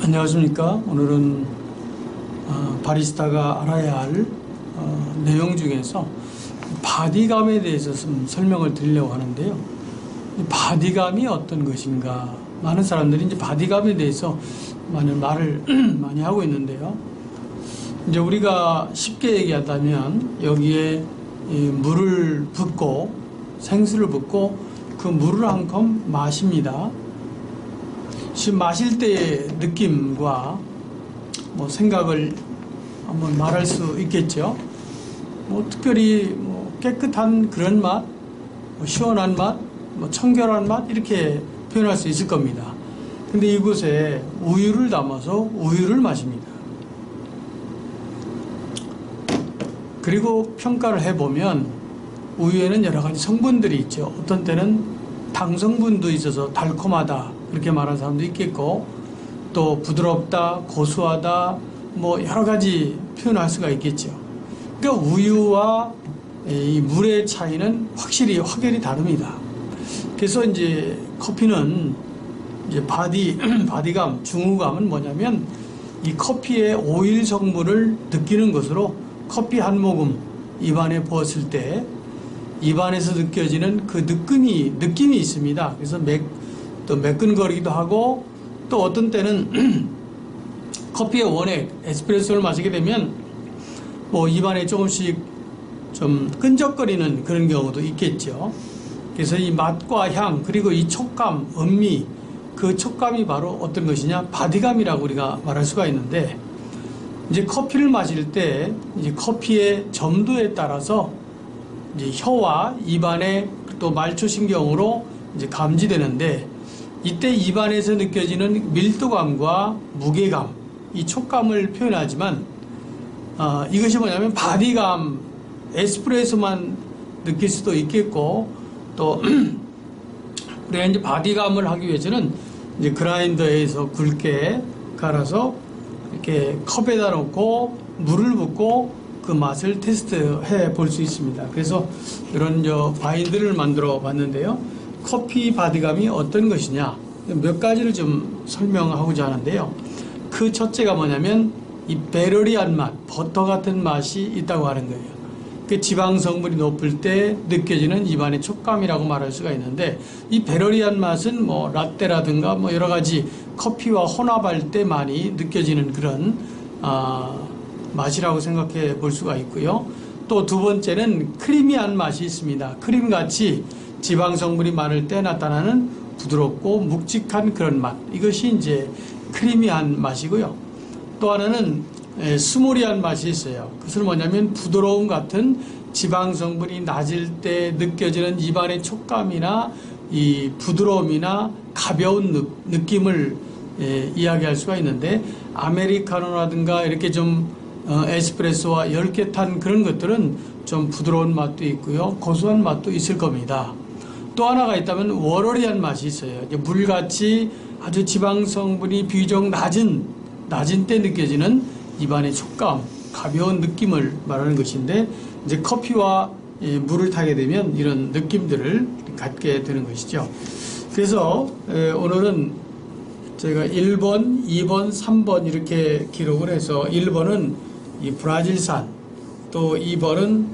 안녕하십니까. 오늘은 바리스타가 알아야 할 내용 중에서 바디감에 대해서 좀 설명을 드리려고 하는데요. 이 바디감이 어떤 것인가, 많은 사람들이 이제 바디감에 대해서 많은 말을 많이 하고 있는데요. 이제 우리가 쉽게 얘기하자면 여기에 물을 붓고 생수를 붓고 그 물을 한 컵 마십니다. 지금 마실 때의 느낌과 뭐 생각을 한번 말할 수 있겠죠. 뭐 특별히 뭐 깨끗한 그런 맛, 뭐 시원한 맛, 뭐 청결한 맛 이렇게 표현할 수 있을 겁니다. 근데 이곳에 우유를 담아서 우유를 마십니다. 그리고 평가를 해보면 우유에는 여러 가지 성분들이 있죠. 어떤 때는 당 성분도 있어서 달콤하다 그렇게 말하는 사람도 있겠고, 또 부드럽다, 고소하다, 뭐 여러 가지 표현할 수가 있겠죠. 그러니까 우유와 이 물의 차이는 확연히 다릅니다. 그래서 이제 커피는 이제 바디감, 중후감은 뭐냐면 이 커피의 오일 성분을 느끼는 것으로 커피 한 모금 입안에 부었을 때 입안에서 느껴지는 그 느낌이 있습니다. 그래서 또 매끈거리기도 하고, 또 어떤 때는 커피의 원액, 에스프레소를 마시게 되면 뭐 입안에 조금씩 좀 끈적거리는 그런 경우도 있겠죠. 그래서 이 맛과 향, 그리고 이 촉감, 음미, 그 촉감이 바로 어떤 것이냐, 바디감이라고 우리가 말할 수가 있는데, 이제 커피를 마실 때 이제 커피의 점도에 따라서 이제 혀와 입안의 또 말초신경으로 이제 감지되는데, 이때 입안에서 느껴지는 밀도감과 무게감, 이 촉감을 표현하지만 이것이 뭐냐면 바디감, 에스프레소만 느낄 수도 있겠고, 또 우리가 이제 바디감을 하기 위해서는 이제 그라인더에서 굵게 갈아서 이렇게 컵에다 놓고 물을 붓고 그 맛을 테스트해 볼 수 있습니다. 그래서 이런 바인드를 만들어 봤는데요. 커피 바디감이 어떤 것이냐, 몇 가지를 좀 설명하고자 하는데요. 그 첫째가 뭐냐면 이 베러리한 맛, 버터 같은 맛이 있다고 하는 거예요. 그 지방 성분이 높을 때 느껴지는 입안의 촉감이라고 말할 수가 있는데, 이 베러리한 맛은 뭐 라떼라든가 뭐 여러 가지 커피와 혼합할 때 많이 느껴지는 그런 맛이라고 생각해 볼 수가 있고요. 또 두 번째는 크리미한 맛이 있습니다. 크림같이 지방 성분이 많을 때 나타나는 부드럽고 묵직한 그런 맛, 이것이 이제 크리미한 맛이고요. 또 하나는 스모리한 맛이 있어요. 그것은 뭐냐면 부드러움 같은 지방 성분이 낮을 때 느껴지는 입안의 촉감이나 이 부드러움이나 가벼운 느낌을 이야기할 수가 있는데, 아메리카노라든가 이렇게 좀 에스프레소와 10개 탄 그런 것들은 좀 부드러운 맛도 있고요, 고소한 맛도 있을 겁니다. 또 하나가 있다면 워러리한 맛이 있어요. 이제 물같이 아주 지방 성분이 비교적 낮은 때 느껴지는 입안의 촉감, 가벼운 느낌을 말하는 것인데, 이제 커피와 물을 타게 되면 이런 느낌들을 갖게 되는 것이죠. 그래서 오늘은 저희가 1번, 2번, 3번 이렇게 기록을 해서, 1번은 이 브라질산, 또 2번은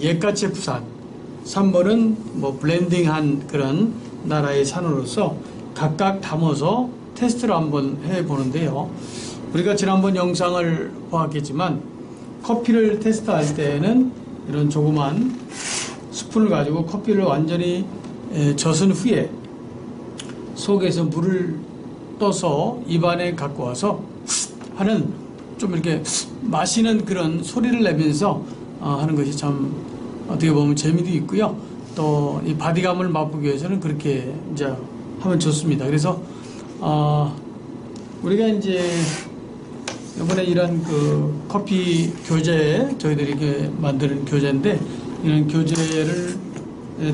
예카체프산, 3번은 뭐 블렌딩한 그런 나라의 산으로서 각각 담아서 테스트를 한번 해보는데요. 우리가 지난번 영상을 보았겠지만 커피를 테스트할 때는 이런 조그만 스푼을 가지고 커피를 완전히 젖은 후에 속에서 물을 떠서 입안에 갖고 와서 하는, 좀 이렇게 마시는 그런 소리를 내면서 하는 것이 참 어떻게 보면 재미도 있고요. 또 이 바디감을 맛보기 위해서는 그렇게 이제 하면 좋습니다. 그래서 우리가 이제 이번에 이런 그 커피 교재, 저희들이 이렇게 만드는 교재인데, 이런 교재를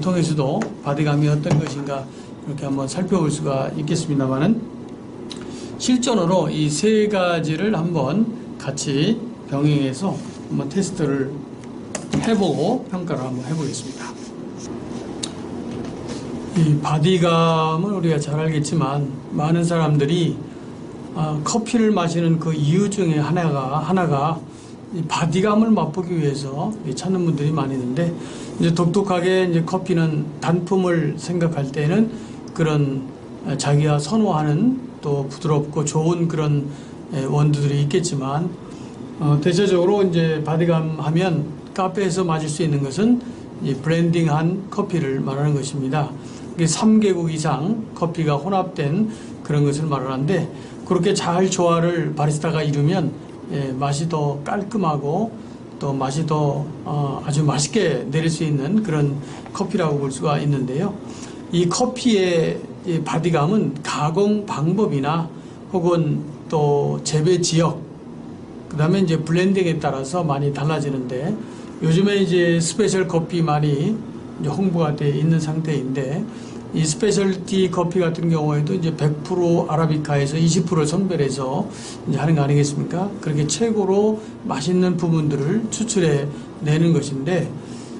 통해서도 바디감이 어떤 것인가 이렇게 한번 살펴볼 수가 있겠습니다만은, 실전으로 이 세 가지를 한번 같이 병행해서 한번 테스트를 해보고 평가를 한번 해보겠습니다. 이 바디감은 우리가 잘 알겠지만 많은 사람들이 커피를 마시는 그 이유 중에 하나가 이 바디감을 맛보기 위해서 찾는 분들이 많이 있는데, 이제 독특하게 이제 커피는 단품을 생각할 때는 그런 자기가 선호하는 또 부드럽고 좋은 그런 원두들이 있겠지만, 대체적으로 이제 바디감 하면 카페에서 마실 수 있는 것은 이 블렌딩한 커피를 말하는 것입니다. 이게 3개국 이상 커피가 혼합된 그런 것을 말하는데, 그렇게 잘 조화를 바리스타가 이루면 맛이 더 깔끔하고 또 맛이 더 아주 맛있게 내릴 수 있는 그런 커피라고 볼 수가 있는데요. 이 커피의 이 바디감은 가공 방법이나 혹은 또 재배 지역, 그 다음에 이제 블렌딩에 따라서 많이 달라지는데, 요즘에 이제 스페셜 커피 많이 이제 홍보가 되어 있는 상태인데, 이 스페셜티 커피 같은 경우에도 이제 100% 아라비카에서 20%를 선별해서 이제 하는 거 아니겠습니까? 그렇게 최고로 맛있는 부분들을 추출해 내는 것인데,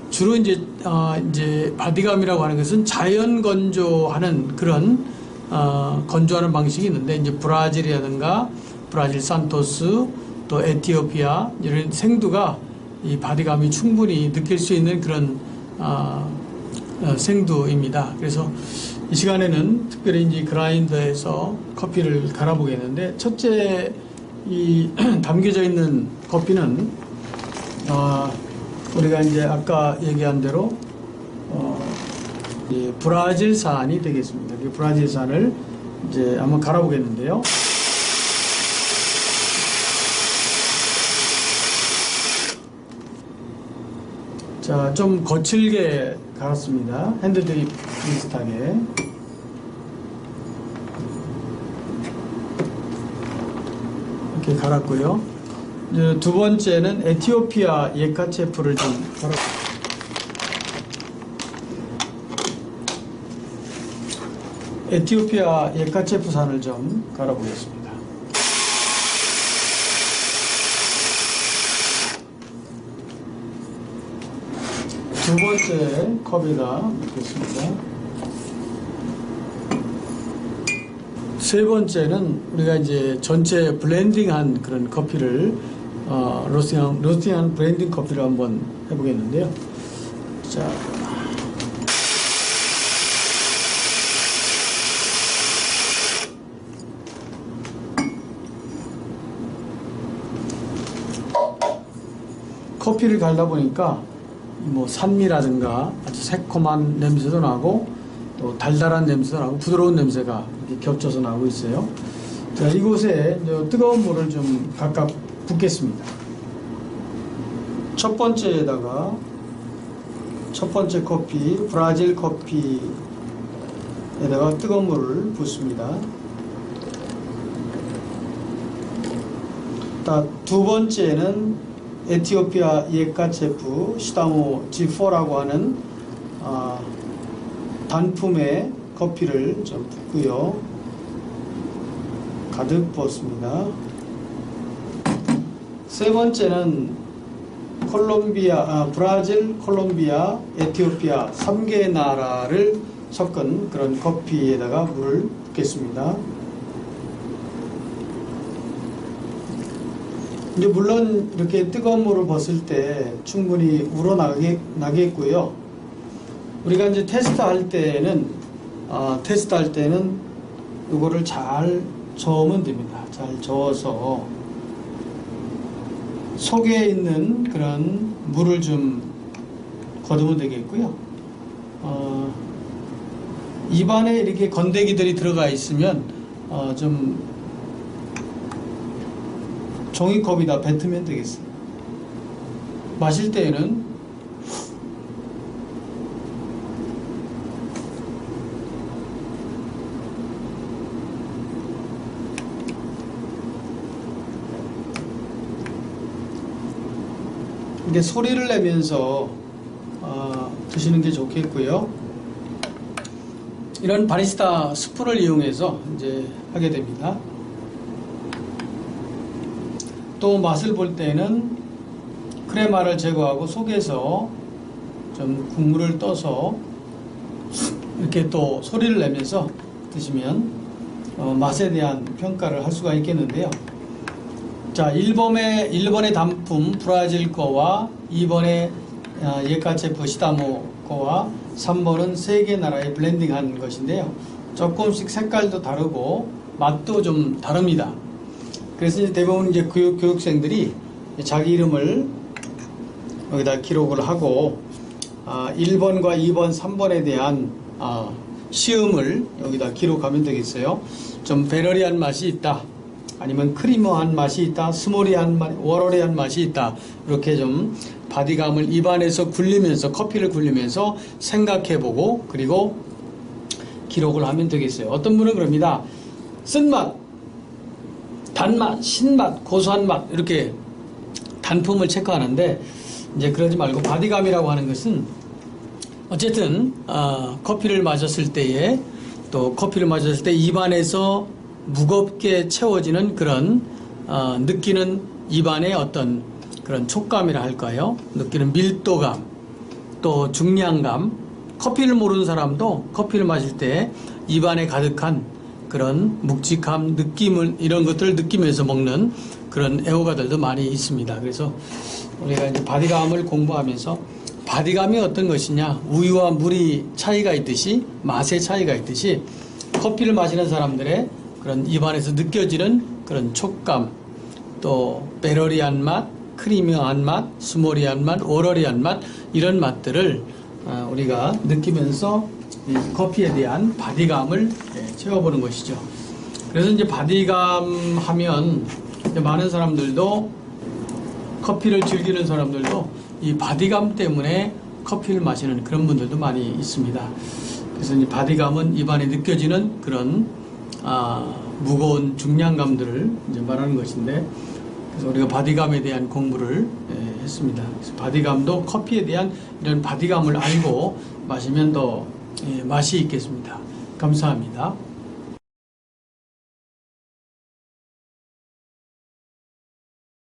주로 이제 바디감이라고 하는 것은 자연 건조하는 그런 건조하는 방식이 있는데, 이제 브라질이라든가 브라질 산토스 또 에티오피아 이런 생두가 이 바디감이 충분히 느낄 수 있는 그런 생두입니다. 그래서 이 시간에는 특별히 이제 그라인더에서 커피를 갈아보겠는데, 첫째 이 담겨져 있는 커피는 우리가 이제 아까 얘기한 대로 브라질산이 되겠습니다. 이 브라질산을 이제 한번 갈아보겠는데요. 자, 좀 거칠게 갈았습니다. 핸드드립 비슷하게. 이렇게 갈았고요. 이제 두 번째는 에티오피아 예카체프를 좀 갈아. 에티오피아 예카체프산을 좀 갈아보겠습니다. 두 번째 컵에다 넣겠습니다. 세 번째는 우리가 이제 전체 블렌딩한 그런 커피를 로스팅한 블렌딩 커피를 한번 해보겠는데요. 자, 커피를 갈다 보니까 뭐 산미라든가 아주 새콤한 냄새도 나고 또 달달한 냄새도 나고 부드러운 냄새가 이렇게 겹쳐서 나오고 있어요. 자, 이곳에 이제 뜨거운 물을 좀 각각 붓겠습니다. 첫 번째에다가 첫 번째 커피, 브라질 커피에다가 뜨거운 물을 붓습니다. 두 번째는 에티오피아 예카체프 시다모 G4라고 하는 단품의 커피를 좀 붓고요. 가득 부었습니다. 세 번째는 브라질, 콜롬비아, 에티오피아 3개의 나라를 섞은 그런 커피에다가 물을 붓겠습니다. 이제 물론 이렇게 뜨거운 물을 벗을 때 충분히 우러나겠고요. 우리가 이제 테스트할 때는 이거를 잘 저으면 됩니다. 잘 저어서 속에 있는 그런 물을 좀 거두면 되겠고요. 입안에 이렇게 건더기들이 들어가 있으면 좀 종이컵에다 뱉으면 되겠습니다. 마실 때에는 이게 소리를 내면서 드시는 게 좋겠고요. 이런 바리스타 스푼을 이용해서 이제 하게 됩니다. 또 맛을 볼 때는 크레마를 제거하고 속에서 좀 국물을 떠서 이렇게 또 소리를 내면서 드시면 맛에 대한 평가를 할 수가 있겠는데요. 자, 1번의 단품 브라질 거와 2번의 예카체프 시다모 거와 3번은 세 개 나라의 블렌딩한 것인데요. 조금씩 색깔도 다르고 맛도 좀 다릅니다. 그래서 이제 대부분 이제 교육생들이 자기 이름을 여기다 기록을 하고 1번과 2번, 3번에 대한 시음을 여기다 기록하면 되겠어요. 좀 베러리한 맛이 있다, 아니면 크리머한 맛이 있다, 스모리한 맛, 워러리한 맛이 있다, 이렇게 좀 바디감을 입안에서 굴리면서, 커피를 굴리면서 생각해보고 그리고 기록을 하면 되겠어요. 어떤 분은 그럽니다. 쓴맛, 단맛, 신맛, 고소한 맛, 이렇게 단품을 체크하는데, 이제 그러지 말고 바디감이라고 하는 것은 어쨌든 커피를 마셨을 때에, 또 커피를 마셨을 때 입안에서 무겁게 채워지는 그런 느끼는 입안의 어떤 그런 촉감이라 할까요? 느끼는 밀도감, 또 중량감. 커피를 모르는 사람도 커피를 마실 때 입안에 가득한 그런 묵직함, 느낌을, 이런 것들을 느끼면서 먹는 그런 애호가들도 많이 있습니다. 그래서 우리가 이제 바디감을 공부하면서 바디감이 어떤 것이냐, 우유와 물이 차이가 있듯이, 맛의 차이가 있듯이, 커피를 마시는 사람들의 그런 입안에서 느껴지는 그런 촉감, 또 베러리한 맛, 크리미한 맛, 스모리한 맛, 오러리한 맛, 이런 맛들을 우리가 느끼면서 커피에 대한 바디감을 채워보는 것이죠. 그래서 이제 바디감 하면 많은 사람들도, 커피를 즐기는 사람들도 이 바디감 때문에 커피를 마시는 그런 분들도 많이 있습니다. 그래서 이제 바디감은 입안에 느껴지는 그런 무거운 중량감들을 이제 말하는 것인데, 그래서 우리가 바디감에 대한 공부를 했습니다. 그래서 바디감도 커피에 대한 이런 바디감을 알고 마시면 더 맛이 있겠습니다. 감사합니다.